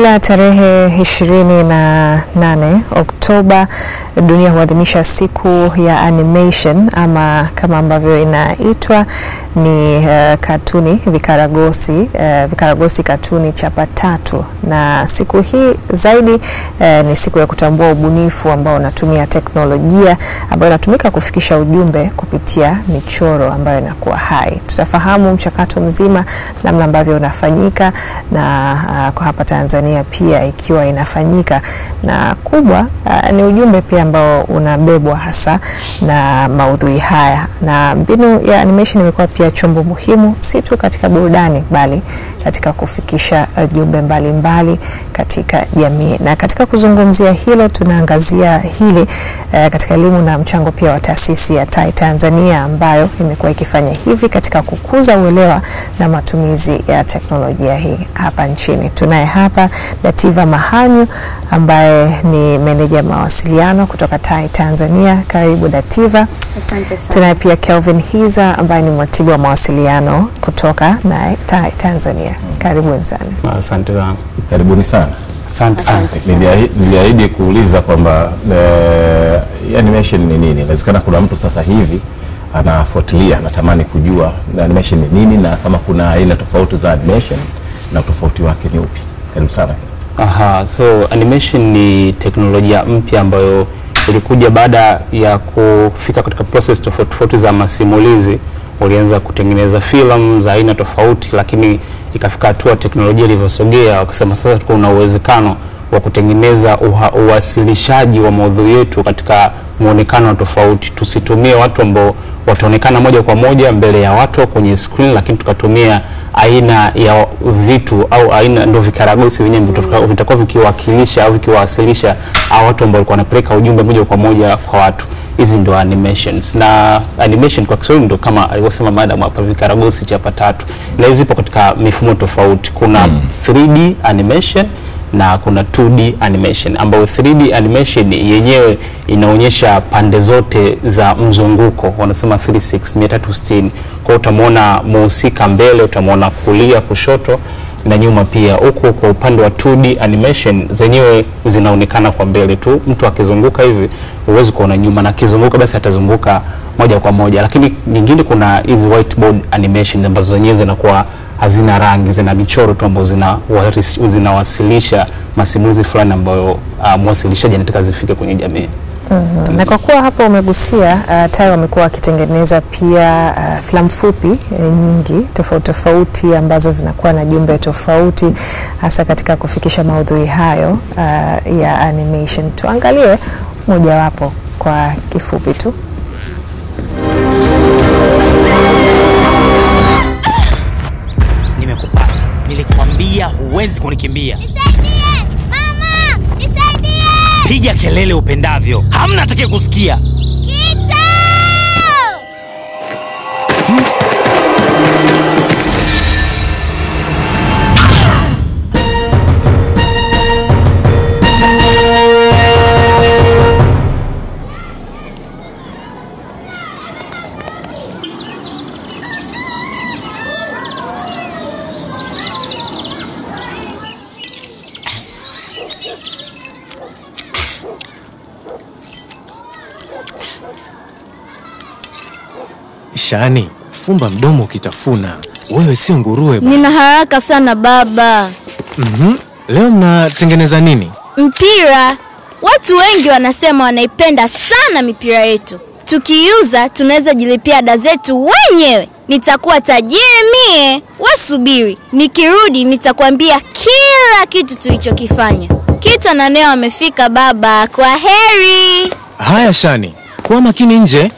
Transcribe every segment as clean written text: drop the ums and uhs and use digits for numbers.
Kila tarehe 28 Oktoba dunia huadhimisha siku ya animation, ama kama ambavyo inaitwa ni katuni vikaragosi katuni chapa tatu. Na siku hii zaidi ni siku ya kutambua ubunifu ambao unatumia teknolojia ambayo inatumika kufikisha ujumbe kupitia michoro ambayo inakuwa hai. Tutafahamu mchakato mzima namna ambavyo unafanyika na kwa hapa Tanzania pia ikiwa inafanyika, na kubwa ni ujumbe pia ambao unabebwa hasa na maudhui haya. Na mbinu ya animation imekuwa pia chombo muhimu si tu katika burudani bali katika kufikisha jumbe mbalimbali katika jamii. Na katika kuzungumzia hilo tunaangazia hili katika elimu na mchango pia wa taasisi ya TAI Tanzania ambayo imekuwa ikifanya hivi katika kukuza uelewa na matumizi ya teknolojia hii hapa nchini. Tunaye hapa Dativa Mahanyu ambaye ni meneja mawasiliano kutoka TAI Tanzania. Karibu Dativa. Asante sana. Tunaye pia Kelvin Hiza ambaye ni mratibu wa mawasiliano kutoka na TAI Tanzania. Karibu sana. Asante sana. Karibuni sana. Asante sana. Niliahidi kuuliza kwamba animation ni nini. Inawezekana kuna mtu sasa hivi anafuatilia, anatamani kujua animation ni nini na kama kuna aina tofauti za animation na tofauti wake ni upi. Karibu sana. So animation ni teknolojia mpya ambayo ilikuja baada ya kufika katika process tofauti za masimulizi. Walianza kutengeneza filamu za aina tofauti, lakini ikafika hatua teknolojia ilivyosogea wakasema sasa kuna uwezekano wa kutengeneza uwasilishaji wa maudhui yetu katika muonekano tofauti. Tusitumie watu ambao wataonekana moja kwa moja mbele ya watu kwenye screen, lakini tukatumia aina ya vitu au aina ndio vikaragosi wenyewe vitakuwa vikiwakilisha au vikiwasilisha watu ambao walikuwa wanapeleka ujumbe moja kwa moja kwa watu. Hizi ndo animations. Na animation kwa Kiswahili ndo kama alivyosema madam hapa, vikaragosi chapa tatu. Na hizi zipo katika mifumo tofauti. Kuna 3D animation na kuna 2D animation, ambayo 3D animation yenyewe inaonyesha pande zote za mzunguko, wanasema 360. Kwa utamuona muhusika mbele, utamuona kulia, kushoto na nyuma pia. Huko kwa upande wa 2D animation zenyewe zinaonekana kwa mbele tu. Mtu akizunguka hivi huwezi kuona nyuma, na akizunguka basi atazunguka moja kwa moja. Lakini nyingine kuna hizi whiteboard animation ambazo zenyewe zinakuwa hazina rangi, zina michoro tu ambazo zinawasilisha masimulizi fulani ambayo mwasilishaji anataka zifike kwenye jamii. Na kwa kuwa hapo umegusia TAI wamekuwa wakitengeneza pia filamu fupi nyingi tofauti ambazo zinakuwa na jumbe tofauti hasa katika kufikisha maudhui hayo ya animation. Tuangalie mojawapo kwa kifupi tu. Nimekupata. Nilikwambia huwezi kunikimbia. Nisaidie! Mama! Nisaidie! Piga kelele upendavyo. Hamna atakaye kusikia. Kita! Shani, fumba mdomo ukitafuna. Wewe sio nguruwe bwana. Nina haraka sana baba. Leo mnatengeneza nini? Mpira. Watu wengi wanasema wanaipenda sana mipira yetu. Tukiuza tunaweza jilipia ada zetu wenyewe. Nitakuwa tajiri mie. Wasubiri. Nikirudi nitakwambia kila kitu tulichokifanya. Kita na Neo wamefika baba. Kwa heri. Haya Shani, kuwa makini nje.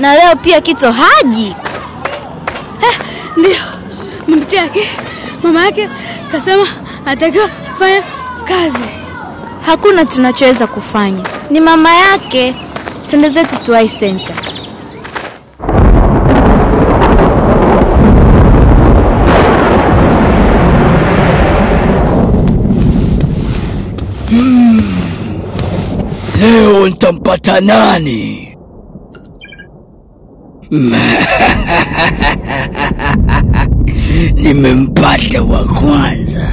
Na leo pia Kito haji. Ndio, mpitia yake, mama yake kasema atakiwa kufanya kazi. Hakuna tunachoweza kufanya. Ni mama yake. Twende zetu TAI Center. Leo nitampata nani? Nimempata wa kwanza.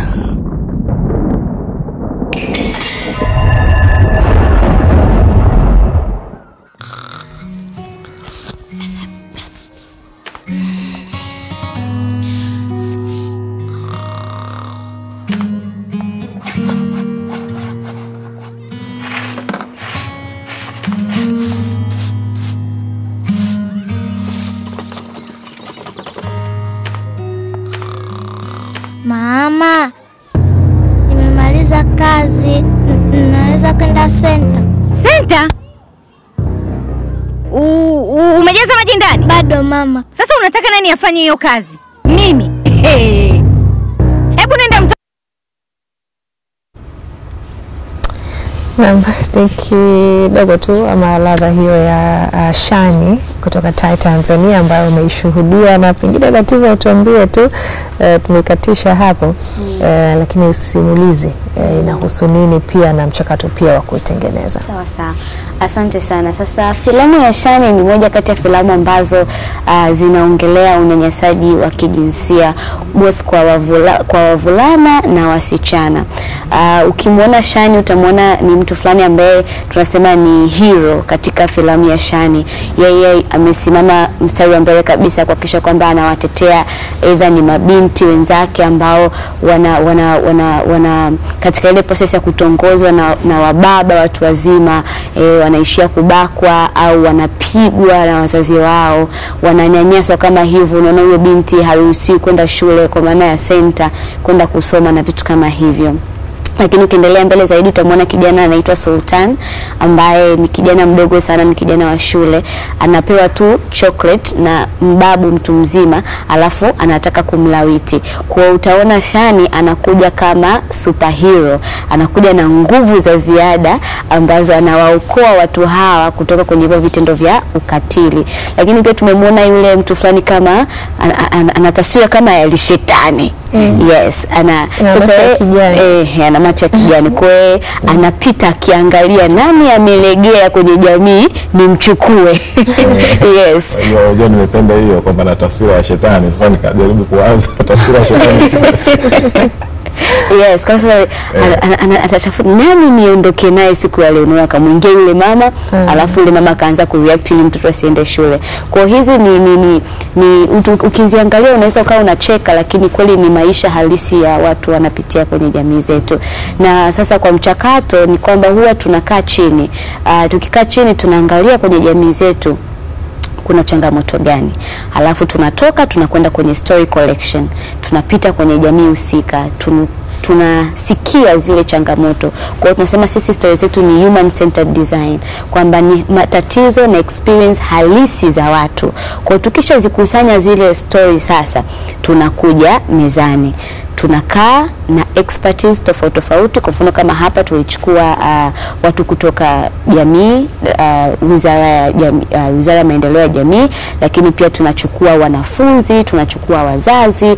Mama, nimemaliza kazi. Naweza kwenda senta. Senta? Umejaza maji ndani? Bado mama. Sasa unataka nani afanye hiyo kazi? Mimi? Hebu nenda Naam, ni kidogo tu ama ladha hiyo ya Shani kutoka Tai Tanzania ambayo umeishuhudia, na pengine Latifa utuambie tu tumekatisha hapo lakini simulizi inahusu nini pia na mchakato pia wa kuitengeneza. Sawa sawa. Asante sana. Sasa filamu ya Shani ni moja kati ya filamu ambazo zinaongelea unyanyasaji wa kijinsia both kwa wavulana na wasichana. Ukimwona Shani utamwona ni mtu fulani ambaye tunasema ni hero katika filamu ya Shani. Yeye amesimama mstari wa mbele kabisa kuhakikisha kwamba anawatetea either ni mabinti wenzake ambao wana katika ile process ya kutongozwa na wababa watu wazima, wanaishia kubakwa au wanapigwa na wazazi wao, wananyanyaswa kama hivyo. Unaona huyo binti haruhusiwi kwenda shule kwa maana ya center kwenda kusoma na vitu kama hivyo. Lakini ukiendelea mbele zaidi utamwona kijana anaitwa Sultan ambaye ni kijana mdogo sana, ni kijana wa shule. Anapewa tu chocolate na mbabu mtu mzima, alafu anataka kumlawiti. Kwa utaona Shani anakuja kama superhero, anakuja na nguvu za ziada ambazo anawaokoa watu hawa kutoka kwenye hivyo vitendo vya ukatili. Lakini pia tumemwona yule mtu fulani kama ana taswira kama ya shetani. Yes, ana macho ya kijani. Kwa hiyo anapita akiangalia nani amelegea kwenye jamii ni mchukue. Yes. Unajua nimependa hiyo kwamba na taswira ya shetani. Sasa nikajaribu kuanza taswira ya shetani. Yes, kwa sababu atatafuta nani niondoke naye siku ya leo, na akamwingia yule mama, alafu yule mama akaanza kureact ili mtoto asiende shule. Kwa hizi ni ukiziangalia unaweza ukawa unacheka, lakini kweli ni maisha halisi ya watu wanapitia kwenye jamii zetu. Na sasa kwa mchakato ni kwamba huwa tunakaa chini, tukikaa chini tunaangalia kwenye jamii zetu kuna changamoto gani, alafu tunatoka tunakwenda kwenye story collection, tunapita kwenye jamii husika, tunasikia zile changamoto. Kwa hiyo tunasema sisi story zetu ni human centered design, kwamba ni matatizo na experience halisi za watu. Kwa hiyo tukisha zikusanya zile story, sasa tunakuja mezani, tunakaa na expertise tofauti tofauti. Kwa mfano kama hapa tulichukua watu kutoka jamii, wizara ya maendeleo ya jamii, lakini pia tunachukua wanafunzi, tunachukua wazazi,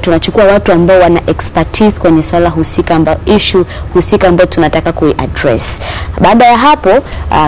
tunachukua watu ambao wana expertise kwenye swala husika, ambao issue husika ambao tunataka kuiaddress. Baada ya hapo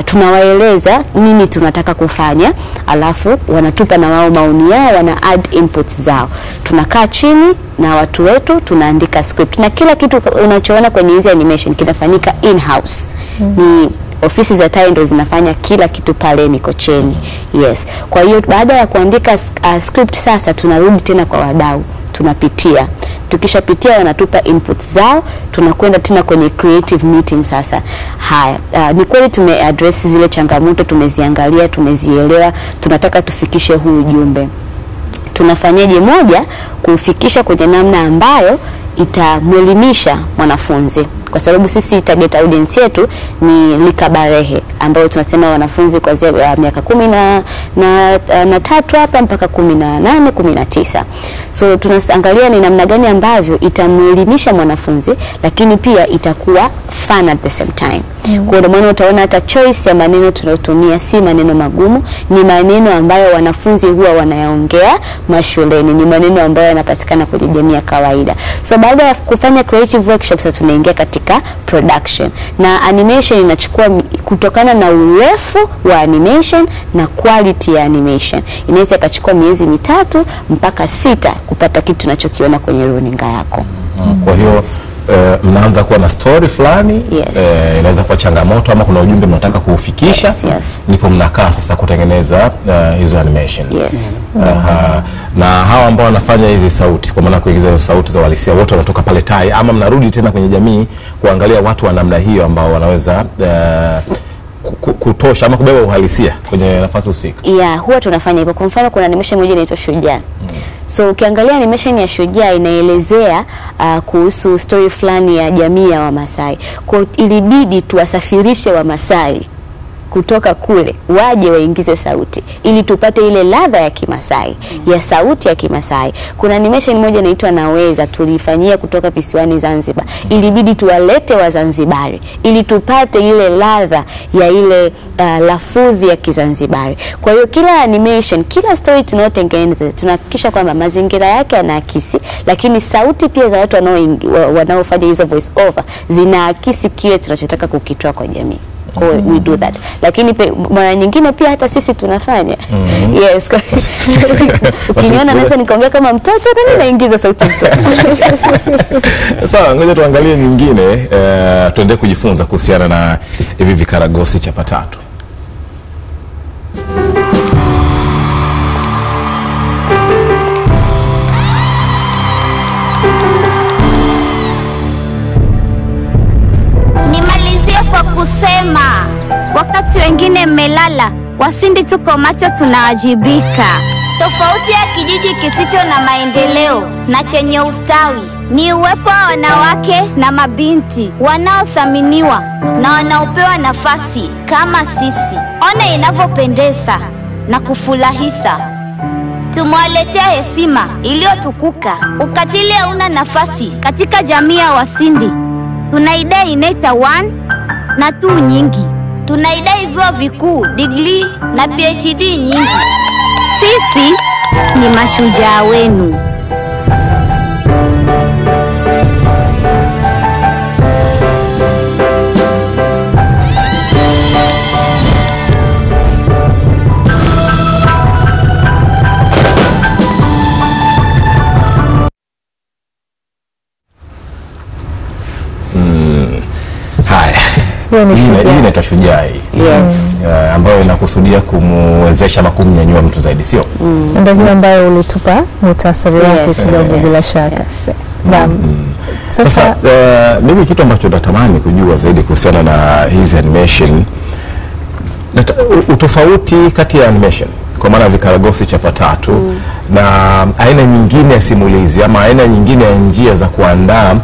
tunawaeleza nini tunataka kufanya, alafu wanatupa na wao maoni yao, wana add inputs zao. Tunakaa chini na watu wetu tunaandika script, na kila kitu unachoona kwenye hizi animation kinafanyika in house. Ni ofisi za Tai ndo zinafanya kila kitu pale Mikocheni. Yes. Kwa hiyo baada ya kuandika script sasa tunarudi tena kwa wadau, tunapitia. Tukishapitia wanatupa inputs zao, tunakwenda tena kwenye creative meeting sasa. Haya, ni kweli tumeaddress zile changamoto, tumeziangalia, tumezielewa, tunataka tufikishe huu ujumbe. Tunafanyaje? Moja, kufikisha kwenye namna ambayo itamwelimisha mwanafunzi, kwa sababu sisi target audience yetu ni likabarehe, ambao tunasema wanafunzi kuanzia miaka 13 hapa mpaka 18, 19. So tunaangalia ni namna gani ambavyo itamwelimisha mwanafunzi, lakini pia itakuwa fun at the same time. Kwa hiyo maana utaona hata choice ya maneno tunayotumia si maneno magumu, ni maneno ambayo wanafunzi huwa wanayaongea mashuleni, ni maneno ambayo yanapatikana kwenye jamii ya kawaida. So baada ya kufanya creative workshops tunaingia katika katika production. Na animation inachukua kutokana na urefu wa animation na quality ya animation. Inaweza ikachukua miezi 3 mpaka 6 kupata kitu tunachokiona kwenye runinga yako. Kwa hiyo mnaanza kuwa na story fulani, inaweza kuwa changamoto ama kuna ujumbe mnataka kuufikisha, ndipo mnakaa sasa kutengeneza hizo animation. Na hawa ambao wanafanya hizi sauti, kwa maana kuingiza hizo sauti za uhalisia, wote wanatoka pale Tai ama mnarudi tena kwenye jamii kuangalia watu wa namna hiyo ambao wanaweza kutosha ama kubeba uhalisia kwenye nafasi husika? Huwa tunafanya hivyo. Kwa mfano kuna animation moja inaitwa Shujaa. So ukiangalia animation ya Shujaa inaelezea kuhusu story fulani ya jamii ya Wamasai. Kwa ilibidi tuwasafirishe Wamasai kutoka kule waje waingize sauti ili tupate ile ladha ya Kimasai, ya sauti ya Kimasai. Kuna animation moja inaitwa Naweza, tulifanyia kutoka visiwani Zanzibar. Ilibidi tuwalete wa Zanzibari ili tupate ile ladha ya ile lafudhi ya Kizanzibari. Kwa hiyo kila animation, kila story tunayotengeneza tunahakikisha kwamba mazingira yake yanaakisi, lakini sauti pia za watu wanaofanya hizo voice over zinaakisi kile tunachotaka kukitoa kwa jamii. We do that. Lakini mara nyingine pia hata sisi tunafanya. Yes. Ukiniona naweza nikaongea kama mtoto na mimi naingiza sauti mtoto. Sawa, ngoja tuangalie nyingine, tuende kujifunza kuhusiana na hivi vikaragosi chapa tatu. Kusema wakati wengine mmelala, Wasindi tuko macho, tunawajibika. Tofauti ya kijiji kisicho na maendeleo na chenye ustawi ni uwepo wa wanawake na mabinti wanaothaminiwa na wanaopewa nafasi kama sisi. Ona inavyopendeza na kufurahisha. Tumewaletea heshima iliyotukuka. Ukatili hauna nafasi katika jamii ya Wasindi. Tunaidai inaita 1 na 2 nyingi. Tunaidai vyuo vikuu, degree na PhD nyingi. Sisi ni mashujaa wenu. Hii inaitwa Shujaa hii. Ambayo inakusudia kumwezesha ama kumnyanyua mtu zaidi, sio? Ndio ambayo ulitupa muhtasari wake kidogo bila shaka. Sasa mimi kitu ambacho natamani kujua zaidi kuhusiana na hizi animation, utofauti kati ya animation kwa maana vikaragosi chapa tatu na aina nyingine ya simulizi ama aina nyingine ya njia za kuandaa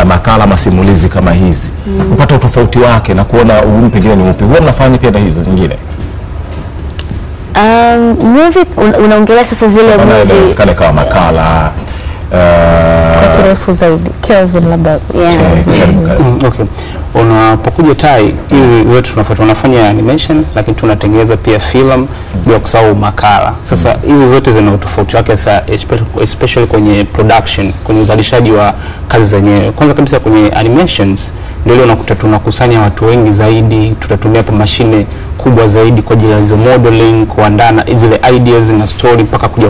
makala masimulizi kama hizi, kupata utofauti wake na kuona ujumbe pengine ni upi. Huwa mnafanya pia na hizo zingine? Movie unaongelea sasa zile movie inawezekana kama makala kwa kirefu zaidi. Kelvin labda. Okay. Unapokuja Tai, hizi zote tunafanya animation, lakini tunatengeneza pia film, bila kusahau makala. Sasa hizi zote zina utofauti wake, especially kwenye production, kwenye uzalishaji wa kazi zenyewe. Kwanza kabisa kwenye animations ndio unakuta tunakusanya watu wengi zaidi, tutatumia hapa mashine kubwa zaidi kwa ajili ya hizo modeling, kuandaa zile ideas na story mpaka kuja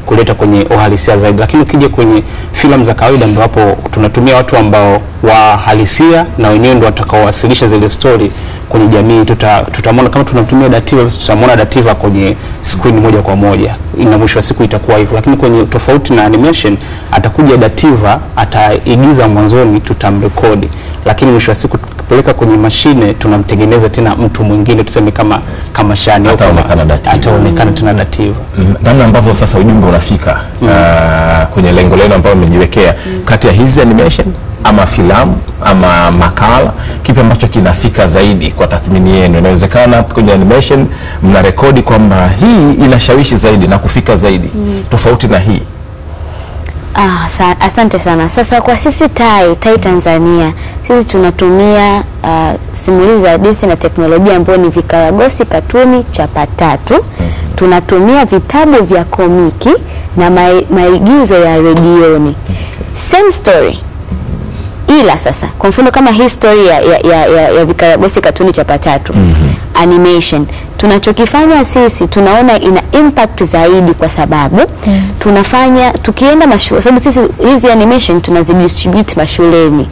kuleta kwenye uhalisia zaidi. Lakini ukija kwenye filamu za kawaida ndio hapo tunatumia watu ambao wahalisia na wenyewe ndio watakaowasilisha zile story kwenye jamii. Tutamwona kama tunatumia dativa, tutamwona dativa kwenye screen moja kwa moja. Ina mwisho wa siku itakuwa hivyo. Lakini kwenye tofauti na animation, atakuja dativa, ataigiza mwanzoni, tutamrekodi. Lakini mwisho wa siku tukipeleka kwenye mashine tunamtengeneza tena mtu mwingine, tuseme kama Shani, ataonekana tena dativa. Namna ambavyo sasa ujumbe unafika kwenye lengo lenu ambalo mmejiwekea kati ya hizi animation ama filamu ama makala, kipi ambacho kinafika zaidi kwa tathmini yenu? Inawezekana kwenye animation mna rekodi kwamba hii inashawishi zaidi na kufika zaidi tofauti na hii. Asante sana. Sasa kwa sisi Tai Tanzania, sisi tunatumia simulizi za hadithi na teknolojia ambayo ni vikaragosi katuni chapa tatu. Tunatumia vitabu vya komiki na maigizo ya redioni. Same story. Ila sasa kwa mfano kama history ya Vikaragosi katuni chapa tatu animation, tunachokifanya sisi tunaona ina impact zaidi kwa sababu tunafanya tukienda mashule, sababu sisi hizi animation tunazidistribute mashuleni.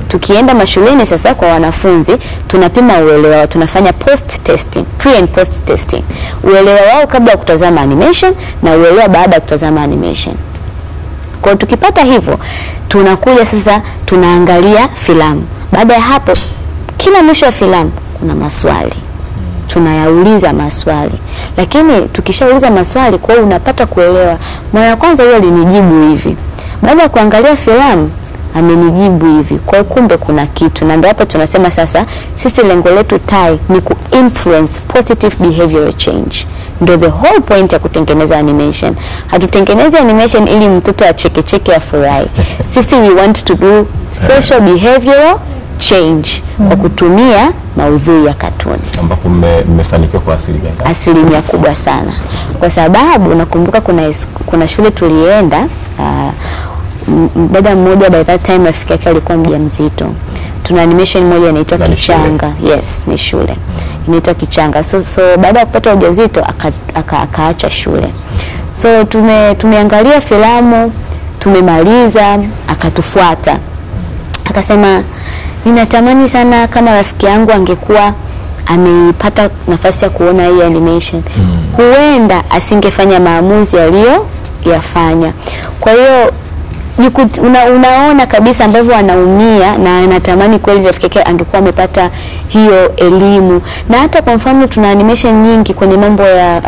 Tukienda mashuleni sasa kwa wanafunzi tunapima uelewa, tunafanya post testing, pre and post testing, uelewa wao kabla ya kutazama animation na uelewa baada ya kutazama animation. Kwa tukipata hivyo tunakuja sasa tunaangalia filamu. Baada ya hapo kila mwisho wa filamu kuna maswali, tunayauliza maswali, lakini tukishauliza maswali kwa unapata kuelewa mara ya kwanza yule alinijibu hivi, baada ya kuangalia filamu amenijibu hivi, kwa kumbe kuna kitu. Na ndio hapa tunasema sasa sisi lengo letu TAI ni ku influence positive behavioral change. Ndio the whole point ya kutengeneza animation. Hatutengeneze animation ili mtoto acheke afurahi. Sisi we want to do social behavioral change kwa kutumia maudhui ya katuni, ambapo mmefanikiwa kwa asilimia kubwa sana. Kwa sababu nakumbuka kuna shule tulienda, dada mmoja by that time rafiki yake alikuwa mjamzito. Tuna animation moja inaitwa Kichanga. Yes, ni shule. Inaitwa Kichanga. So baada ya kupata ujauzito akaacha shule. So tumeangalia filamu, tumemaliza, akatufuata. Akasema ninatamani sana kama rafiki yangu angekuwa ameipata nafasi ya kuona hii animation. Huenda asingefanya maamuzi aliyofanya. Kwa hiyo unaona kabisa ambavyo anaumia na anatamani kweli rafiki yake angekuwa amepata hiyo elimu. Na hata kwa mfano tuna animation nyingi kwenye mambo ya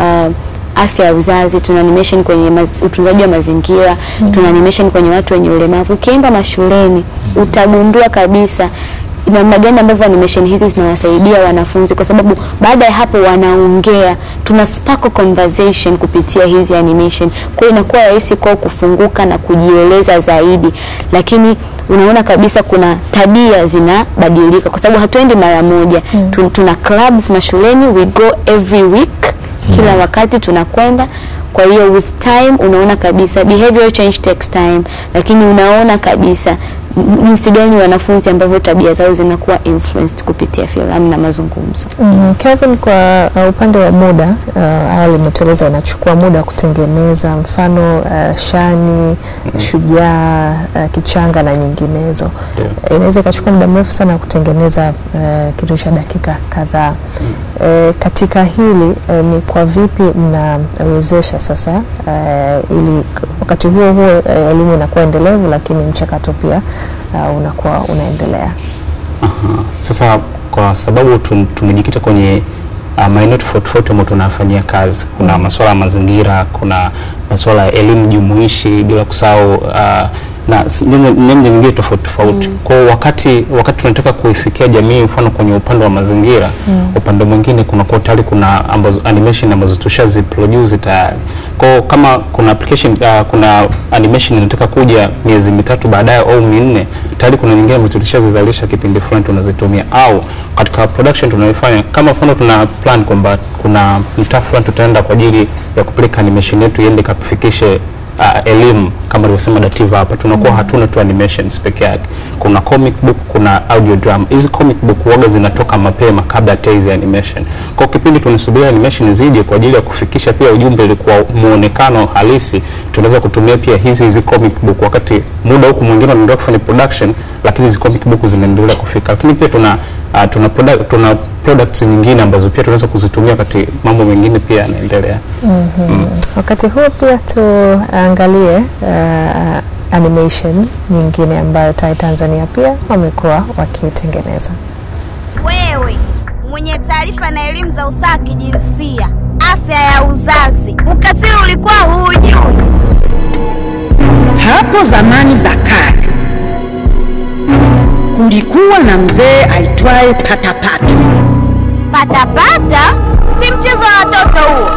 afya ya uzazi, tuna animation kwenye utunzaji wa mazingira, tuna animation kwenye watu wenye ulemavu. Ukienda mashuleni utagundua kabisa namna gani ambavyo animation hizi zinawasaidia wanafunzi, kwa sababu baada ya hapo wanaongea, tuna spark conversation kupitia hizi animation. Kwa hiyo inakuwa rahisi kwao kufunguka na kujieleza zaidi, lakini unaona kabisa kuna tabia zinabadilika kwa sababu hatuendi mara moja. Tuna clubs mashuleni, we go every week, kila wakati tunakwenda. Kwa hiyo with time unaona kabisa behavioral change takes time, lakini unaona kabisa jinsi gani wanafunzi ambao tabia zao zinakuwa influenced kupitia filamu na mazungumzo. Kevin, kwa upande wa muda, awali umetueleza inachukua muda kutengeneza mfano Shani, Shujaa, Kichanga na nyinginezo. Inaweza ikachukua muda mrefu sana kutengeneza kitu cha dakika kadhaa. Katika hili ni kwa vipi mnawezesha sasa ili wakati huo elimu inakuwa endelevu lakini mchakato pia unakuwa unaendelea? Sasa kwa sababu tumejikita kwenye maeneo tofauti ambayo tunafanyia kazi, kuna masuala ya mazingira, kuna masuala ya elimu jumuishi, bila kusahau na nyanja nyingine tofauti. Kwa wakati tunataka kuifikia jamii, mfano kwenye upande wa mazingira, upande mwingine kuna tayari kuna animation ambazo tushaziproduce tayari. Kwa kama kuna application kuna animation inataka kuja miezi 3 baadaye au 4, tayari kuna nyingine ambazo tulishazizalisha kipindi fulani tunazitumia, au katika production tunayofanya, kama mfano tuna plan kwamba kuna mtaa fulani tutaenda kwa ajili ya kupeleka animation yetu iende kufikishe elimu kama alivyosema Dativa hapa, tunakuwa hatuna tu animations peke yake. Kuna comic book, kuna audio drama. Hizi comic book waga zinatoka mapema kabla ya hizi animation. Kwa kipindi tunasubiria animation zije kwa ajili ya kufikisha pia ujumbe ulikuwa muonekano halisi, tunaweza kutumia pia hizi comic book wakati muda huku mwingine tunaendelea kufanya production, lakini hizi comic book zinaendelea kufika. Lakini pia tuna products nyingine ambazo pia tunaweza kuzitumia kati mambo mengine pia yanaendelea. Wakati huo pia tuangalie animation nyingine ambayo TAI Tanzania pia wamekuwa wakitengeneza. Wewe mwenye taarifa na elimu za usawa kijinsia, afya ya uzazi, ukatili ulikuwa hujui? Hapo zamani za kale kulikuwa na mzee aitwaye Patapata. Patapata? Si mchezo wa watoto huo.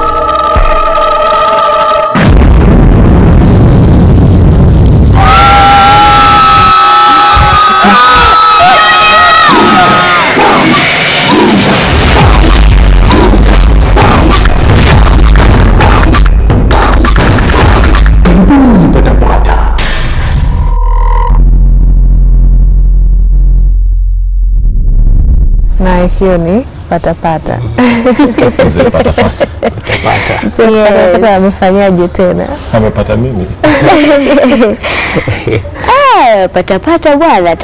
na hiyo ni patapata. Patapata amefanyaje tena? Amepata mimi. Patapata bwana.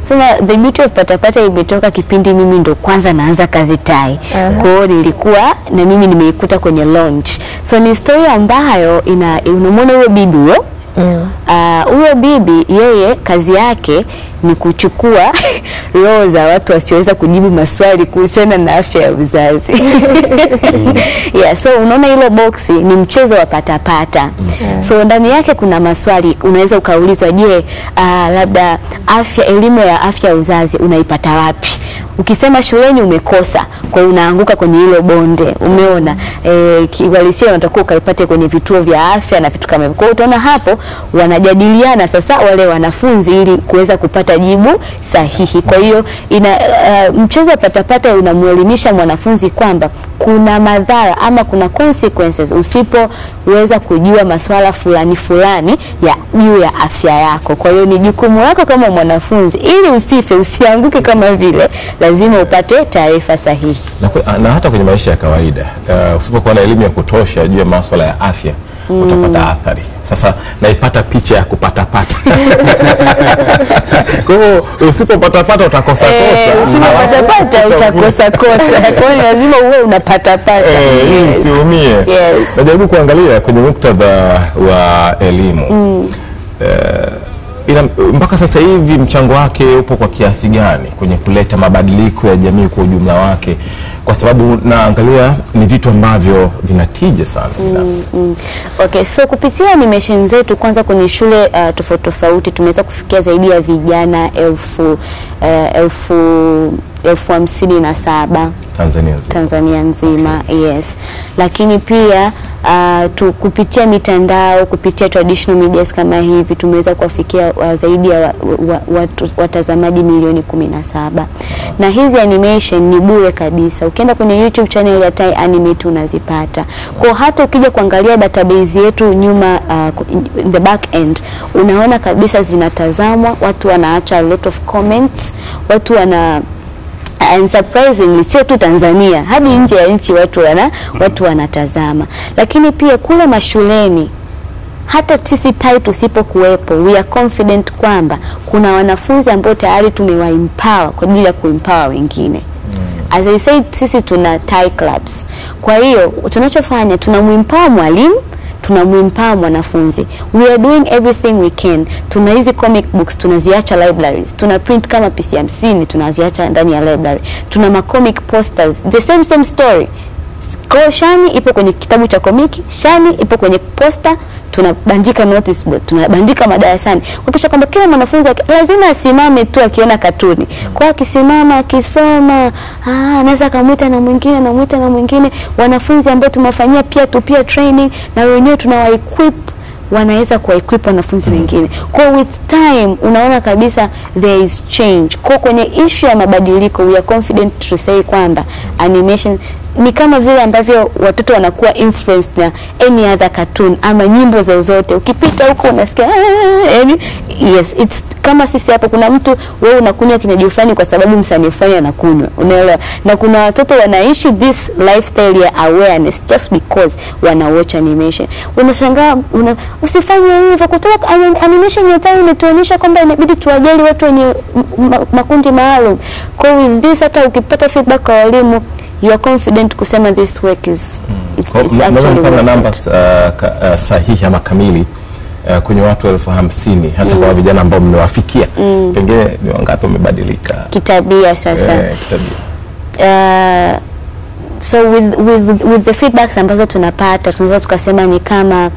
Sasa the beauty of patapata imetoka kipindi mimi ndo kwanza naanza kazi Tai. Kwa hiyo nilikuwa na mimi nimeikuta kwenye launch. So ni story ambayo unamwona huyo bibi huyo. Huyo bibi yeye kazi yake ni kuchukua roho za watu wasioweza kujibu maswali kuhusiana na afya ya uzazi. Yeah, so unaona hilo boxi ni mchezo wa patapata. So ndani yake kuna maswali unaweza ukaulizwa, je, labda elimu ya afya ya uzazi unaipata wapi? Ukisema shuleni umekosa, kwa unaanguka kwenye hilo bonde. Umeona kiwalisia unatakiwa ukaipate kwenye vituo vya afya na vitu kama hivyo. Kwa hiyo utaona hapo wanajadiliana sasa wale wanafunzi ili kuweza kupata jibu sahihi. Kwa hiyo mchezo wa patapata unamuelimisha mwanafunzi kwamba kuna madhara ama kuna consequences usipoweza kujua masuala fulani ya juu ya afya yako. Kwa hiyo ni jukumu lako kama mwanafunzi, ili usife, usianguke kama vile, lazima upate taarifa sahihi. Na hata kwenye maisha ya kawaida usipokuwa na elimu ya kutosha juu ya masuala ya afya utapata athari. Sasa naipata picha ya kupatapata. Kwa hiyo usipopatapata utakosa kosa. Usipopatapata utakosa kosa. Kwa hiyo lazima uwe unapatapata. Usiumie. Najaribu kuangalia kwenye muktadha wa elimu. Mpaka sasa hivi mchango wake upo kwa kiasi gani kwenye kuleta mabadiliko ya jamii kwa ujumla wake? Kwa sababu naangalia ni vitu ambavyo vinatija sana binafsi. Okay, so kupitia animation zetu kwanza kwenye shule tofauti tumeweza kufikia zaidi ya vijana 57,000 Tanzania nzima. Yes. Lakini pia kupitia mitandao, kupitia traditional medias kama hivi tumeweza kuwafikia zaidi ya watazamaji milioni 17. Na hizi animation ni bure kabisa. Ukienda kwenye YouTube channel ya Tai Animate unazipata. Kwa hata ukija kuangalia database yetu nyuma in the back end, unaona kabisa zinatazamwa, watu wanaacha a lot of comments, watu and surprisingly sio tu Tanzania, hadi nje ya nchi watu wanatazama. Lakini pia kule mashuleni, hata sisi Tai tusipokuwepo, we are confident kwamba kuna wanafunzi ambao tayari tumewaempower kwa ajili ya kuempower wengine. As I said, sisi tuna Tai clubs. Kwa hiyo tunachofanya, tunamuempower mwalimu, tunamuempower mwanafunzi. We are doing everything we can. Tuna hizi comic books tunaziacha libraries. Tuna print kama PC 50 tunaziacha ndani ya library. Tuna ma comic posters, the same story. Kwa Shani ipo kwenye kitabu cha komiki, Shani ipo kwenye poster, tunabandika notice board, tunabandika madarasani. Kuhakikisha kwamba kila mwanafunzi lazima asimame tu akiona katuni. Kwa akisimama akisoma, anaweza kumuita na mwingine, wanafunzi ambao tumewafanyia peer training na wenyewe tunawa-equip, wanaweza kuwa-equip wanafunzi wengine. Kwa with time unaona kabisa there is change. Kwa kwenye issue ya mabadiliko, we are confident to say kwamba animation ni kama vile ambavyo watoto wanakuwa influenced na any other cartoon ama nyimbo zozote. Ukipita huko unasikia yes, it's kama sisi hapa kuna mtu wewe unakunywa kinywaji fulani kwa sababu msanii fulani anakunywa, unaelewa? Na kuna watoto wanaishi this lifestyle ya awareness just because wana watch animation. Unashangaa usifanye hivyo, kutoka animation ya Tai imetuonyesha kwamba inabidi tuwajali watu wenye makundi maalum. Kwa with this hata ukipata feedback kwa walimu, you are confident kusema this work is it's actually kama namba sahihi ama kamili kwenye watu 50,000 hasa kwa vijana ambao mmewafikia, pengine ni wangapi wamebadilika kitabia sasa? So with the feedbacks ambazo tunapata, tunaweza tukasema ni kama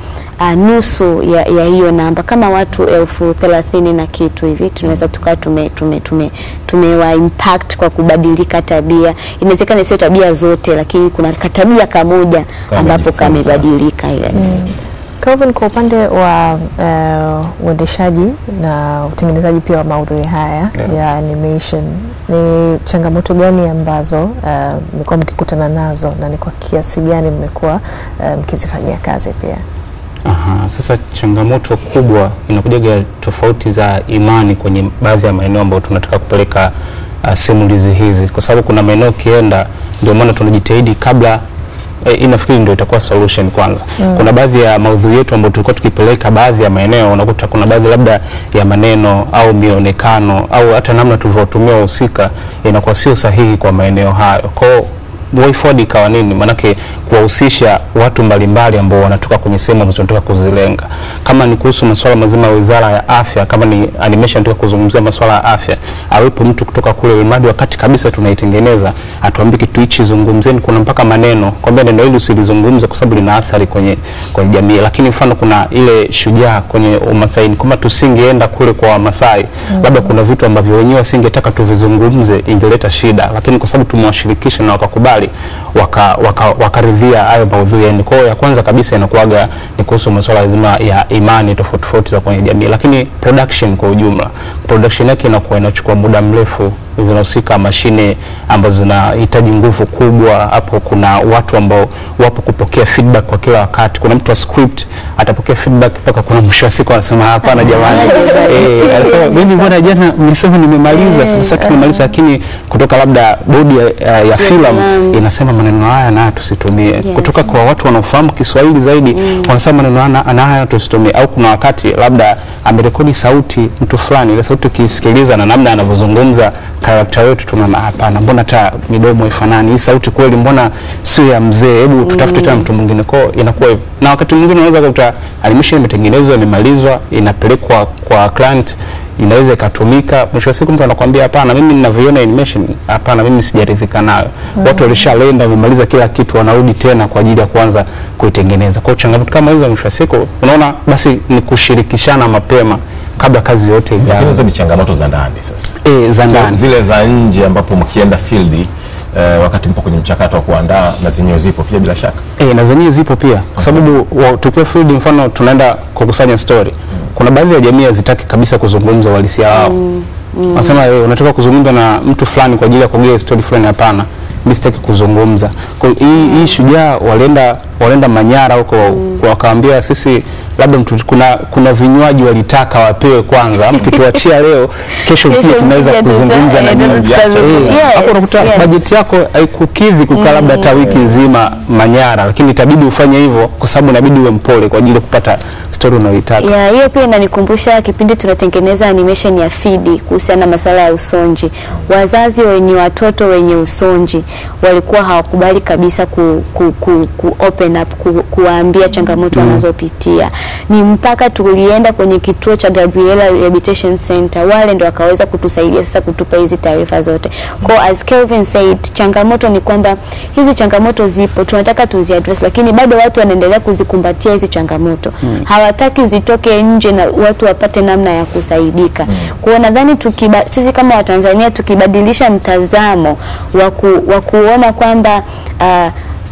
nusu ya hiyo namba, kama watu 30,000 na kitu hivi tunaweza tukawa tumewa impact kwa kubadilika tabia. Inawezekana sio tabia zote, lakini kuna tabia kamoja ambapo kamebadilika. Yes. Calvin, kwa upande wa uendeshaji na utengenezaji pia wa maudhui haya ya animation, ni changamoto gani ambazo mmekuwa mkikutana nazo na ni kwa kiasi gani mmekuwa mkizifanyia kazi pia? Sasa changamoto kubwa inakuja tofauti za imani kwenye baadhi ya maeneo ambayo tunataka kupeleka simulizi hizi, kwa sababu kuna maeneo kienda, ndio maana tunajitahidi kabla inafikiri ndio itakuwa solution kwanza. Kuna baadhi ya maudhui yetu ambayo tulikuwa tukipeleka baadhi ya maeneo, unakuta kuna baadhi labda ya maneno au mionekano au hata namna tulivyotumia wahusika inakuwa sio sahihi kwa maeneo hayo. Kwa way forward ikawa nini? Manake kuwahusisha watu mbalimbali ambao wanatoka kwenye sehemu ambazo tunataka kuzilenga. Kama ni kuhusu masuala mazima ya Wizara ya Afya, kama ni animation tunataka kuzungumzia masuala ya afya, awepo mtu kutoka kule Imadi wakati kabisa tunaitengeneza, atuambie kitu hichi zungumzeni, kuna mpaka maneno kwamba neno hili usilizungumze kwa sababu lina athari kwenye jamii. Lakini mfano kuna ile shujaa kwenye Umasai, kama tusingeenda kule kwa Wamasai, labda kuna vitu ambavyo wenyewe wasingetaka tuvizungumze, ingeleta shida, lakini kwa sababu tumewashirikisha na wakakubali, wakaridhia hayo maudhui. Yani kwa ya kwanza kabisa inakuaga ni kuhusu masuala lazima ya imani tofauti za kwenye jamii, lakini production kwa ujumla, production yake inakuwa inachukua muda mrefu, vinahusika mashine ambazo zinahitaji nguvu kubwa. Hapo kuna watu ambao wapo kupokea feedback kwa kila wakati. Kuna mtu wa script atapokea feedback mpaka kuna mwisho wa siku anasema hapana jamani, anasema mimi bwana jana mlisema nimemaliza, sasa tumemaliza, lakini kutoka labda bodi ya film inasema maneno haya na tusitumie. Kutoka kwa watu wanaofahamu Kiswahili zaidi wanasema maneno haya tusitumie. Au kuna wakati labda amerekodi sauti mtu fulani, ile sauti ukisikiliza na namna anavyozungumza character wetu tunaona hapana, mbona hata midomo ifanani, hii sauti kweli mbona sio ya mzee, hebu tutafute tena mtu mwingine. Kwa inakuwa hivyo. Na wakati mwingine unaweza kukuta animation imetengenezwa, imemalizwa, inapelekwa kwa client, inaweza ikatumika, mwisho wa siku mtu anakuambia hapana, mimi ninavyoona animation hapana, mimi sijaridhika nayo. Watu walishalenda, wamemaliza kila kitu, wanarudi tena kwa ajili ya kuanza kuitengeneza. Kwa changamoto kama hizo mwisho wa siku unaona basi ni kushirikishana mapema kabla kazi yote ijaanza. Lakini hizo ni changamoto za ndani sasa. Za ndani. Zile za nje ambapo mkienda field wakati mpo kwenye mchakato wa kuandaa, na zenyewe zipo pia bila shaka. Na zenyewe zipo pia kwa sababu tukiwa field, mfano tunaenda kukusanya story. Kuna baadhi ya jamii hazitaki kabisa kuzungumza uhalisia wao. Wanasema unataka kuzungumza na mtu fulani kwa ajili ya kuongea story fulani, hapana, mimi sitaki kuzungumza. Kwa hii shujaa walienda Manyara huko, wakaambia sisi labda kuna vinywaji walitaka wapewe kwanza, mkituachia leo kesho pia tunaweza kuzungumza na nyinyi. Hapo unakuta bajeti yako haikukidhi kukaa labda hata wiki nzima Manyara, lakini itabidi ufanye hivyo kwa sababu inabidi uwe mpole kwa ajili ya kupata story unayoitaka. Hiyo pia inanikumbusha kipindi tunatengeneza animation ya Fidi kuhusiana na masuala ya usonji. Wazazi wenye watoto wenye usonji walikuwa hawakubali kabisa ku open up, kuwaambia changamoto wanazopitia. Ni mpaka tulienda kwenye kituo cha Gabriela Rehabilitation Center, wale ndio wakaweza kutusaidia sasa kutupa hizi taarifa zote. Kwa as Kelvin said, changamoto ni kwamba hizi changamoto zipo, tunataka tuziaddress, lakini bado watu wanaendelea kuzikumbatia hizi changamoto. Hawataki zitoke nje na watu wapate namna ya kusaidika. Kwa nadhani sisi kama Watanzania tukibadilisha mtazamo wa kuona kwamba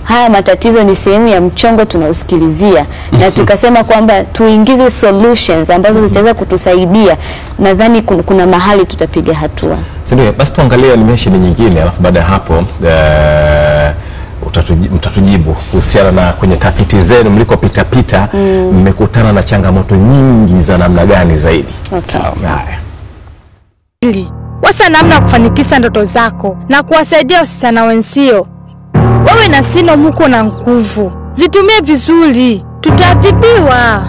haya matatizo ni sehemu ya mchongo tunausikilizia, na tukasema kwamba tuingize solutions ambazo zitaweza kutusaidia, nadhani kuna mahali tutapiga hatua. Ndio, basi tuangalie animation nyingine, alafu baada ya hapo mtatujibu kuhusiana na kwenye tafiti zenu mlikopita mmekutana na changamoto nyingi za namna gani zaidi. Wasa namna kufanikisha ndoto zako na kuwasaidia wasichana wenzio. Wewe na Sino muko na nguvu, zitumie vizuri, tutaadhibiwa.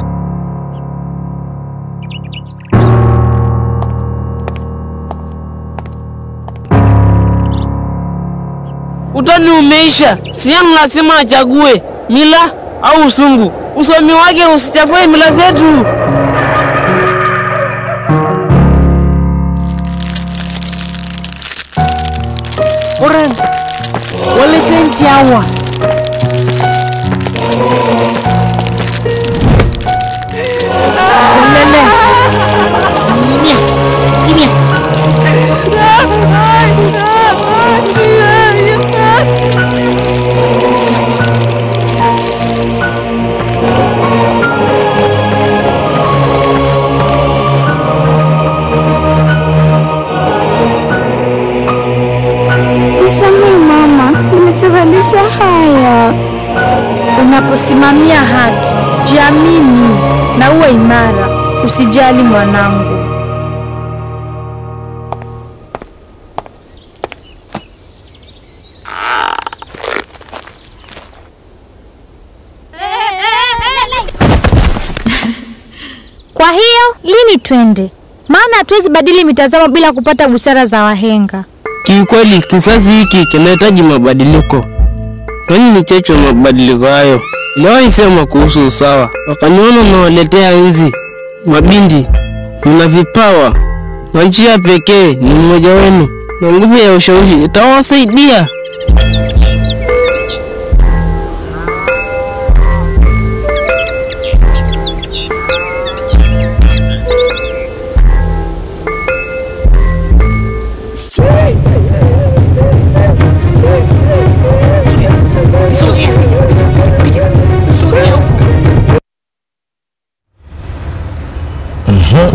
Utani umeisha, Siam lazima achague mila au usungu. Usomi wake usichafue mila zetu. Oren, walete ntiawa. Lele. Kimia. Nimesababisha haya. Unaposimamia haki, jiamini na uwe imara, usijali mwanangu. nini twende? Maana hatuwezi badili mitazamo bila kupata busara za wahenga. Kiukweli kizazi hiki kinahitaji mabadiliko. Kwani ni checho mabadiliko hayo. Leo isema kuhusu usawa. Wakaniona nawaletea enzi. Mabindi, mna vipawa. Na njia pekee ni mmoja wenu. Na nguvu ya ushauri itawasaidia.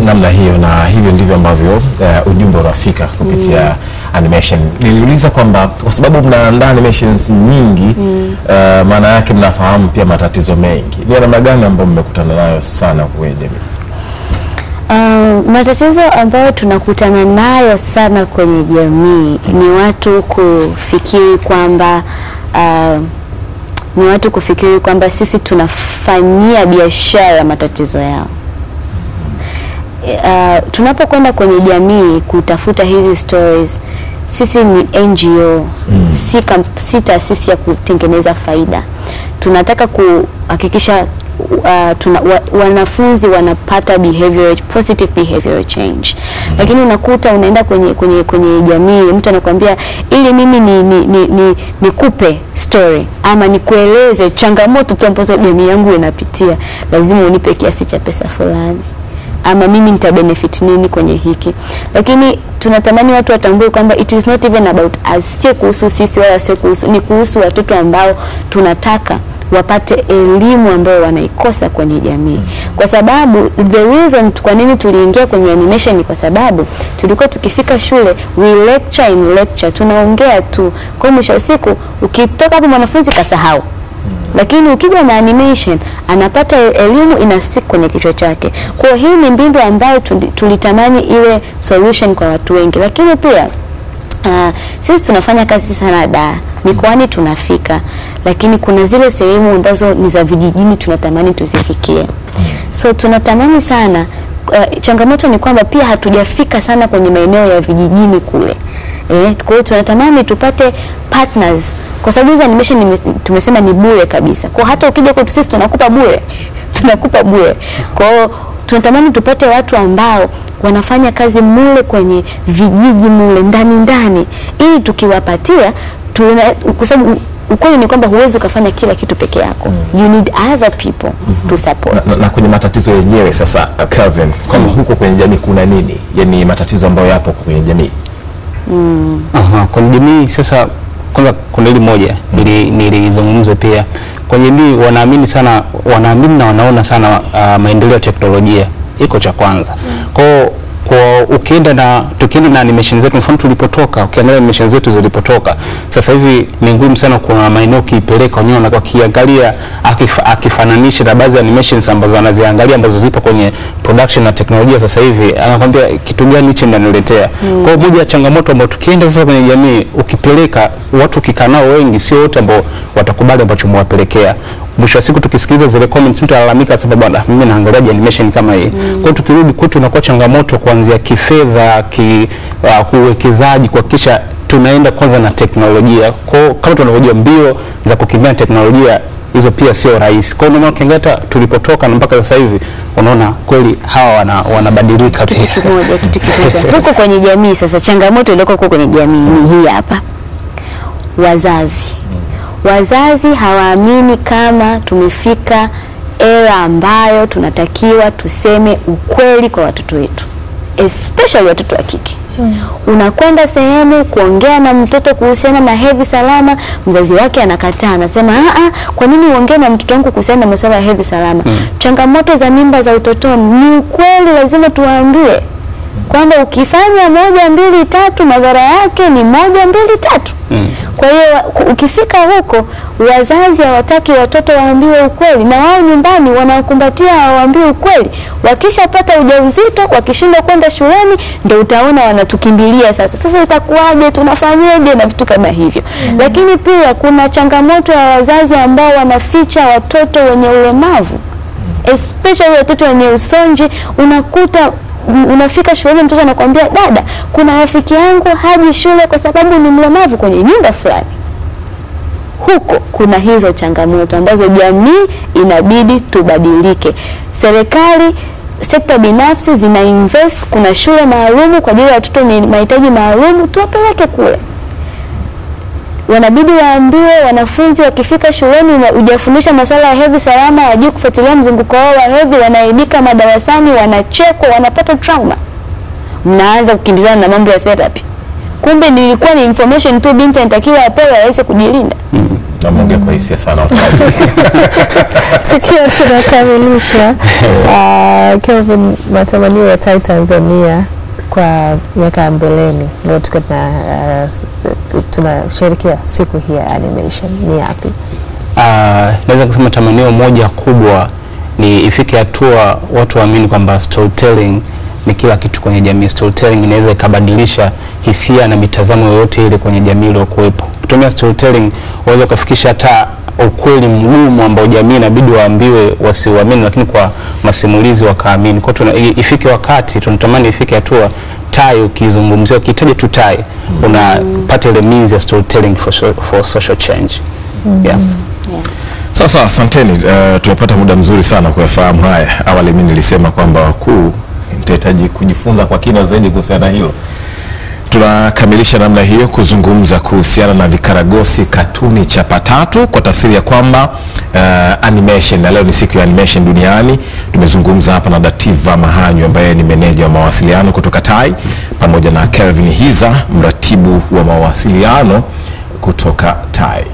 Namna hiyo, na hivyo ndivyo ambavyo ujumbe unafika kupitia animation. Niliuliza kwamba kwa sababu mnaandaa animations nyingi, maana yake mnafahamu pia matatizo mengi. Ni namna gani ambayo mmekutana nayo sana kwa jamii? Matatizo ambayo tunakutana nayo sana kwenye jamii ni watu kufikiri kwamba sisi tunafanyia biashara matatizo yao. Tunapokwenda kwenye jamii kutafuta hizi stories, sisi ni NGO, si taasisi ya kutengeneza faida. Tunataka kuhakikisha wanafunzi wanapata positive behavioral change. Lakini unakuta unaenda kwenye jamii, mtu anakuambia ili mimi nikupe story ama nikueleze changamoto tu ambazo jamii yangu inapitia, lazima unipe kiasi cha pesa fulani, ama mimi nitabenefit nini kwenye hiki. Lakini tunatamani watu watambue kwamba it is not even about us, sio kuhusu sisi wala sio kuhusu, ni kuhusu watoto ambao tunataka wapate elimu ambayo wanaikosa kwenye jamii. Kwa sababu the reason kwa nini tuliingia kwenye animation ni kwa sababu tulikuwa tukifika shule, we lecture in lecture, tunaongea tu. Kwa mwisho wa siku ukitoka hapo mwanafunzi kasahau. Lakini ukija na animation anapata elimu inastick kwenye kichwa chake. Kwa hiyo ni mbinu ambayo tulitamani iwe solution kwa watu wengi. Lakini pia sisi tunafanya kazi sana mikoani tunafika, lakini kuna zile sehemu ambazo ni za vijijini tunatamani tuzifikie. So tunatamani sana, changamoto ni kwamba pia hatujafika sana kwenye maeneo ya vijijini kule. Kwa hiyo tunatamani tupate partners, kwa sababu hizo animation tumesema ni bure kabisa. Kwa hata ukija kwetu sisi tunakupa bure. Kwa hiyo tunatamani tupate watu ambao wanafanya kazi mule kwenye vijiji mule ndani, ili tukiwapatia kwa sababu ukweli ni kwamba huwezi ukafanya kila kitu peke yako. You need other people to support. Na kwenye matatizo yenyewe sasa, Kelvin, kama huko kwenye jamii kuna nini? Yaani matatizo ambayo yapo kwenye jamii. Kwenye jamii sasa, kwanza kuna hili moja nilizungumza pia. Kwenye jamii wanaamini na wanaona sana maendeleo ya teknolojia iko cha kwanza. Tukienda na animation zetu, mfano tulipotoka, ukiangalia animation zetu zilipotoka, sasa hivi ni ngumu sana kuna maeneo kiipeleka wenyewe na kiangalia akifananisha na baadhi ya animations ambazo anaziangalia ambazo zipo kwenye production na teknolojia sasa hivi, anakuambia kitu gani hichi ndaniletea. Kwa hiyo moja ya changamoto ambayo tukienda sasa kwenye jamii, ukipeleka watu kikanao wengi, sio wote ambao watakubali ambacho mwapelekea. Mwisho wa siku tukisikiliza zile comments, mtu analalamika sababu bwana mimi naangalia animation kama hii. Kwa hiyo tukirudi kwetu inakuwa changamoto kuanzia kifedha, kuwekezaji, kuhakikisha tunaenda kwanza na teknolojia. Kwa hiyo kama tunavyojua mbio za kukimbia teknolojia hizo pia sio rahisi. Kwa hiyo ndio maana tulipotoka na mpaka sasa hivi unaona kweli hawa wanabadilika pia. Kitu kimoja. Huko kwenye jamii sasa, changamoto iliyoko huko kwenye jamii ni hii hapa. Wazazi hawaamini kama tumefika era ambayo tunatakiwa tuseme ukweli kwa watoto wetu, especially watoto wa kike. Unakwenda sehemu kuongea na mtoto kuhusiana na hedhi salama, mzazi wake anakataa, anasema kwa nini uongee na mtoto wangu kuhusiana na masuala ya hedhi salama? Changamoto za mimba za utotoni ni ukweli, lazima tuwaambie kwamba ukifanya 1, 2, 3 madhara yake ni 1, 2, 3. Kwa hiyo ukifika huko, wazazi hawataki watoto waambiwe ukweli, na wao nyumbani wanakumbatia hawaambiwi ukweli. Wakishapata ujauzito, wakishindwa kwenda shuleni, ndio utaona wanatukimbilia sasa itakuwaje, tunafanyaje na vitu kama hivyo. Lakini pia kuna changamoto ya wazazi ambao wanaficha watoto wenye ulemavu, especially watoto wenye usonji. Unakuta unafika shuleni mtoto anakuambia dada, kuna rafiki yangu haji shule kwa sababu ni mlemavu kwenye nyumba fulani. Huko kuna hizo changamoto ambazo jamii inabidi tubadilike. Serikali, sekta binafsi zina invest, kuna shule maalum kwa ajili ya watoto wenye mahitaji maalum, tuwapeleke kule. Wanabidi waambiwe wanafunzi wakifika shuleni hujafundisha masuala ya hedhi salama, wajue kufuatilia mzunguko wao wa hedhi, wanaibika madarasani, wanachekwa, wanapata trauma. Mnaanza kukimbizana na mambo ya therapy. Kumbe nilikuwa ni information tu, binti anatakiwa apewe aweze kujilinda. Na Mungu kwa hisia sana. Tukiwa tunakamilisha Kelvin, matamanio ya Tai Tanzania kwa miaka mbeleni, ndio tunasherehekea siku hii ya animation, ni yapi? Naweza kusema tamanio moja kubwa ni ifike hatua watu waamini kwamba storytelling ni kila kitu kwenye jamii. Storytelling inaweza ikabadilisha hisia na mitazamo yoyote ile kwenye jamii iliyokuwepo. Kutumia storytelling waweza kufikisha hata ukweli mgumu ambao jamii inabidi waambiwe wasiuamini, lakini kwa masimulizi wakaamini. Kwa hiyo ifike wakati tunatamani ifike hatua Tai ukizungumzia, ukitaja tu Tai unapata ile means ya storytelling for social change. Yeah. Sasa asanteni, tumepata muda mzuri sana kuyafahamu haya. Awali mimi nilisema kwamba wakuu nitahitaji kujifunza kwa kina zaidi kuhusiana hilo. Tunakamilisha namna hiyo kuzungumza kuhusiana na Vikaragosi katuni chapa tatu, kwa tafsiri ya kwamba animation, na leo ni siku ya animation duniani. Tumezungumza hapa na Dativa Mahanyo ambaye ni meneja wa mawasiliano kutoka Tai, pamoja na Kelvin Hiza, mratibu wa mawasiliano kutoka Tai.